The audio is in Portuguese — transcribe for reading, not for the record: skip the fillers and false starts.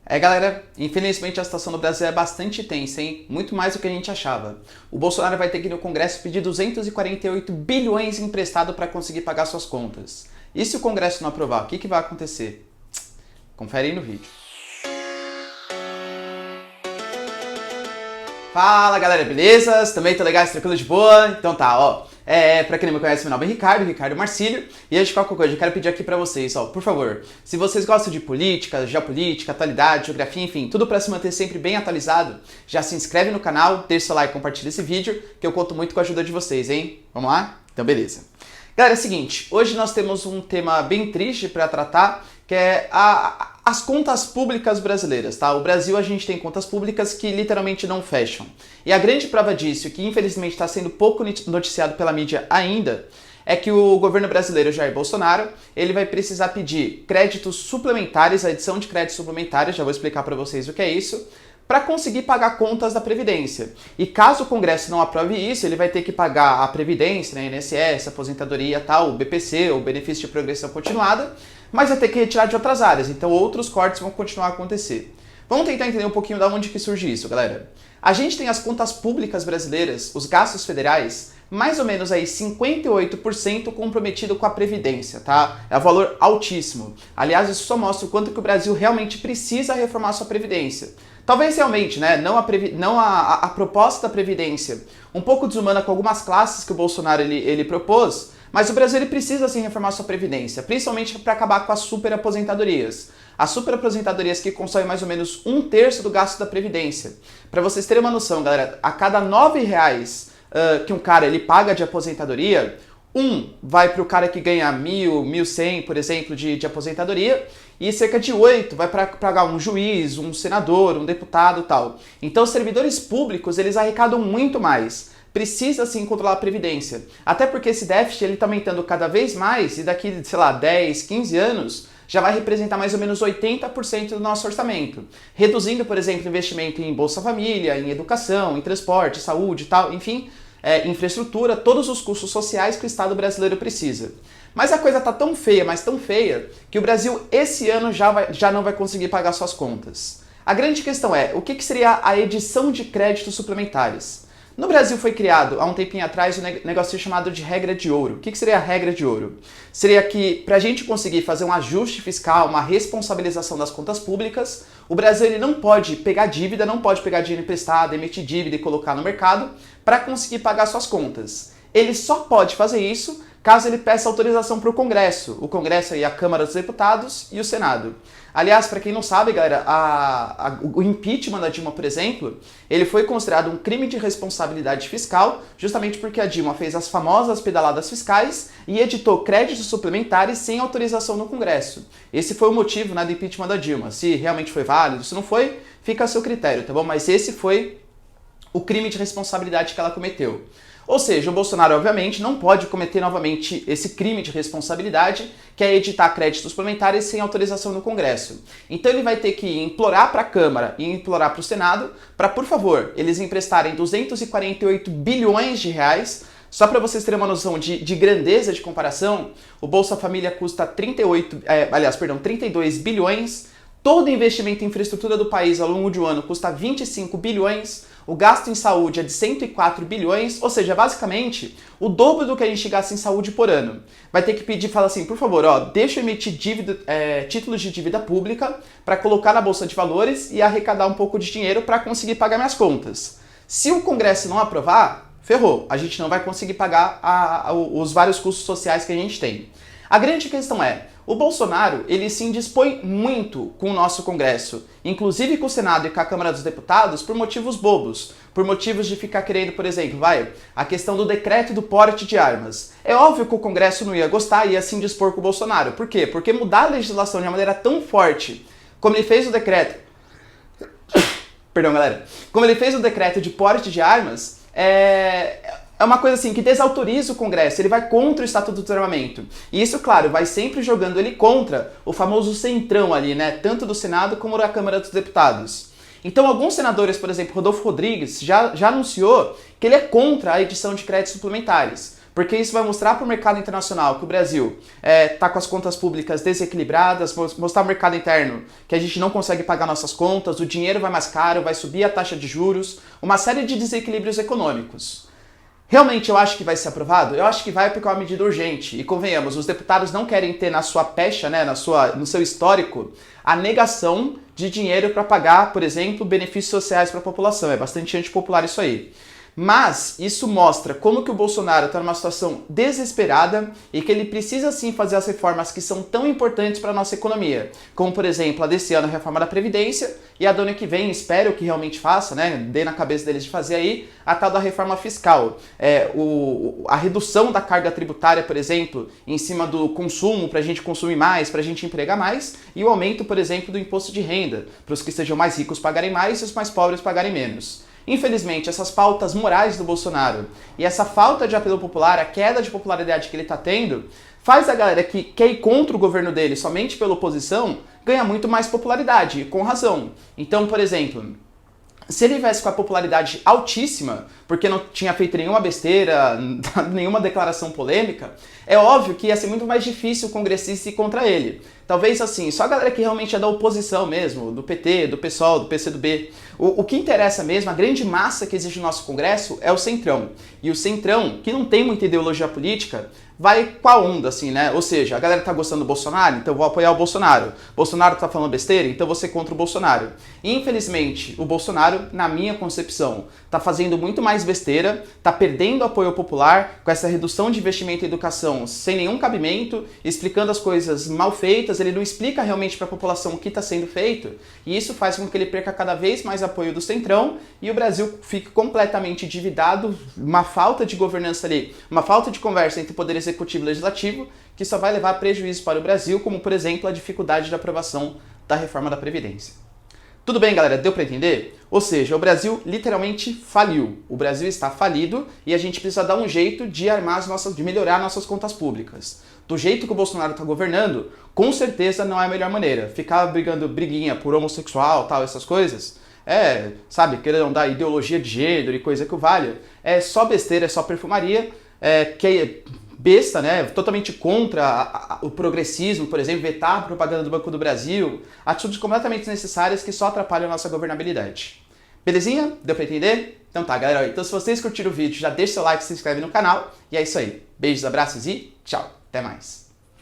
Galera, infelizmente a situação no Brasil é bastante tensa, hein? Muito mais do que a gente achava. O Bolsonaro vai ter que ir no Congresso pedir 248 bilhões emprestado para conseguir pagar suas contas. E se o Congresso não aprovar, o que vai acontecer? Confere aí no vídeo. Fala galera, beleza? Também tô legais, tranquilo de boa? Então tá, ó. Pra quem não me conhece, meu nome é Ricardo Marcílio. E antes de qualquer coisa, eu quero pedir aqui pra vocês, ó, por favor, se vocês gostam de política, geopolítica, atualidade, geografia, enfim, tudo pra se manter sempre bem atualizado, já se inscreve no canal, deixa seu like, compartilha esse vídeo, que eu conto muito com a ajuda de vocês, hein? Vamos lá? Então beleza. Galera, é o seguinte, hoje nós temos um tema bem triste pra tratar, que é as contas públicas brasileiras, tá? O Brasil, a gente tem contas públicas que literalmente não fecham. E a grande prova disso, que infelizmente está sendo pouco noticiado pela mídia ainda, é que o governo brasileiro, Jair Bolsonaro, ele vai precisar pedir créditos suplementares, a edição de créditos suplementares, já vou explicar para vocês o que é isso, para conseguir pagar contas da Previdência. E caso o Congresso não aprove isso, ele vai ter que pagar a Previdência, né, INSS, aposentadoria, tal, o BPC, o Benefício de Progressão Continuada, mas vai ter que retirar de outras áreas, então outros cortes vão continuar a acontecer. Vamos tentar entender um pouquinho de onde que surge isso, galera. A gente tem as contas públicas brasileiras, os gastos federais, mais ou menos aí 58% comprometido com a Previdência, tá? É um valor altíssimo. Aliás, isso só mostra o quanto que o Brasil realmente precisa reformar sua Previdência. Talvez realmente, né, não a proposta da Previdência, um pouco desumana com algumas classes que o Bolsonaro ele propôs, mas o Brasil ele precisa sim reformar sua Previdência, principalmente para acabar com as superaposentadorias. As superaposentadorias que consomem mais ou menos 1/3 do gasto da Previdência. Para vocês terem uma noção, galera, a cada R$ 9 que um cara ele paga de aposentadoria, vai para o cara que ganha 1.000, 1.100, por exemplo, de aposentadoria, e cerca de 8 vai para pagar um juiz, um senador, um deputado e tal. Então os servidores públicos eles arrecadam muito mais. Precisa sim controlar a Previdência. Até porque esse déficit ele está aumentando cada vez mais e daqui, sei lá, 10, 15 anos já vai representar mais ou menos 80% do nosso orçamento. Reduzindo, por exemplo, investimento em Bolsa Família, em educação, em transporte, saúde e tal, enfim, infraestrutura, todos os custos sociais que o Estado brasileiro precisa. Mas a coisa está tão feia, mas tão feia, que o Brasil esse ano já não vai conseguir pagar suas contas. A grande questão é, o que seria a edição de créditos suplementares? No Brasil foi criado, há um tempinho atrás, um negócio chamado de regra de ouro. O que seria a regra de ouro? Seria que, para a gente conseguir fazer um ajuste fiscal, uma responsabilização das contas públicas, o Brasil ele não pode pegar dívida, não pode pegar dinheiro emprestado, emitir dívida e colocar no mercado para conseguir pagar suas contas. Ele só pode fazer isso caso ele peça autorização para o Congresso. O Congresso aí, a Câmara dos Deputados e o Senado. Aliás, para quem não sabe, galera, o impeachment da Dilma, por exemplo, ele foi considerado um crime de responsabilidade fiscal, justamente porque a Dilma fez as famosas pedaladas fiscais e editou créditos suplementares sem autorização no Congresso. Esse foi o motivo, né, do impeachment da Dilma. Se realmente foi válido, se não foi, fica a seu critério, tá bom? Mas esse foi o crime de responsabilidade que ela cometeu. Ou seja, o Bolsonaro, obviamente, não pode cometer novamente esse crime de responsabilidade, que é editar créditos suplementares sem autorização no Congresso. Então ele vai ter que implorar para a Câmara e implorar para o Senado para, por favor, eles emprestarem 248 bilhões de reais. Só para vocês terem uma noção de grandeza de comparação, o Bolsa Família custa 32 bilhões, todo investimento em infraestrutura do país ao longo de um ano custa 25 bilhões, o gasto em saúde é de 104 bilhões, ou seja, basicamente, o dobro do que a gente gasta em saúde por ano. Vai ter que pedir, fala assim, por favor, ó, deixa eu emitir títulos de dívida pública para colocar na Bolsa de Valores e arrecadar um pouco de dinheiro para conseguir pagar minhas contas. Se o Congresso não aprovar, ferrou, a gente não vai conseguir pagar os vários custos sociais que a gente tem. A grande questão é, o Bolsonaro, ele se indispõe muito com o nosso Congresso, inclusive com o Senado e com a Câmara dos Deputados, por motivos bobos, por motivos de ficar querendo, por exemplo, a questão do decreto do porte de armas. É óbvio que o Congresso não ia gostar e ia se indispor com o Bolsonaro. Por quê? Porque mudar a legislação de uma maneira tão forte, como ele fez o decreto... Perdão, galera. Como ele fez o decreto de porte de armas, é uma coisa assim que desautoriza o Congresso, ele vai contra o Estatuto do Armamento. E isso, claro, vai sempre jogando ele contra o famoso centrão ali, né? Tanto do Senado como da Câmara dos Deputados. Então, alguns senadores, por exemplo, Rodolfo Rodrigues, já anunciou que ele é contra a edição de créditos suplementares. Porque isso vai mostrar para o mercado internacional que o Brasil está com as contas públicas desequilibradas, mostrar ao mercado interno que a gente não consegue pagar nossas contas, o dinheiro vai mais caro, vai subir a taxa de juros, uma série de desequilíbrios econômicos. Realmente eu acho que vai ser aprovado? Eu acho que vai porque é uma medida urgente. E convenhamos, os deputados não querem ter na sua pecha, né, no seu histórico, a negação de dinheiro para pagar, por exemplo, benefícios sociais para a população. É bastante antipopular isso aí. Mas isso mostra como que o Bolsonaro está numa situação desesperada e que ele precisa sim fazer as reformas que são tão importantes para a nossa economia, como por exemplo a desse ano a reforma da Previdência e a do ano que vem, espero que realmente faça, né, dê na cabeça deles de fazer aí, a tal da reforma fiscal. A redução da carga tributária, por exemplo, em cima do consumo, para a gente consumir mais, para a gente empregar mais, e o aumento, por exemplo, do imposto de renda, para os que sejam mais ricos pagarem mais e os mais pobres pagarem menos. Infelizmente, essas pautas morais do Bolsonaro e essa falta de apelo popular, a queda de popularidade que ele está tendo, faz a galera que quer ir contra o governo dele somente pela oposição ganhar muito mais popularidade, e com razão. Então, por exemplo, se ele tivesse com a popularidade altíssima, porque não tinha feito nenhuma besteira, nenhuma declaração polêmica, é óbvio que ia ser muito mais difícil o congressista ir contra ele. Talvez assim, só a galera que realmente é da oposição mesmo, do PT, do PSOL, do PCdoB. O que interessa mesmo, a grande massa que existe no nosso Congresso é o Centrão. E o Centrão, que não tem muita ideologia política, vai com a onda, assim, né? Ou seja, a galera tá gostando do Bolsonaro, então eu vou apoiar o Bolsonaro. Bolsonaro tá falando besteira, então eu vou ser contra o Bolsonaro. E, infelizmente, o Bolsonaro, na minha concepção, tá fazendo muito mais besteira, tá perdendo apoio popular com essa redução de investimento em educação sem nenhum cabimento, explicando as coisas mal feitas, ele não explica realmente para a população o que está sendo feito, e isso faz com que ele perca cada vez mais apoio do Centrão e o Brasil fique completamente endividado, uma falta de governança ali, uma falta de conversa entre o poder executivo e legislativo, que só vai levar prejuízo para o Brasil, como por exemplo a dificuldade de aprovação da reforma da Previdência. Tudo bem, galera? Deu para entender? Ou seja, o Brasil literalmente faliu. O Brasil está falido e a gente precisa dar um jeito de de melhorar nossas contas públicas. Do jeito que o Bolsonaro está governando, com certeza não é a melhor maneira. Ficar brigando briguinha por homossexual, tal, essas coisas, querendo dar ideologia de gênero e coisa que o valha, é só besteira, é só perfumaria, besta, né? Totalmente contra o progressismo, por exemplo, vetar a propaganda do Banco do Brasil, atitudes completamente desnecessárias que só atrapalham a nossa governabilidade. Belezinha? Deu pra entender? Então tá, galera. Então se vocês curtiram o vídeo, já deixa seu like, se inscreve no canal. E é isso aí. Beijos, abraços e tchau. Até mais.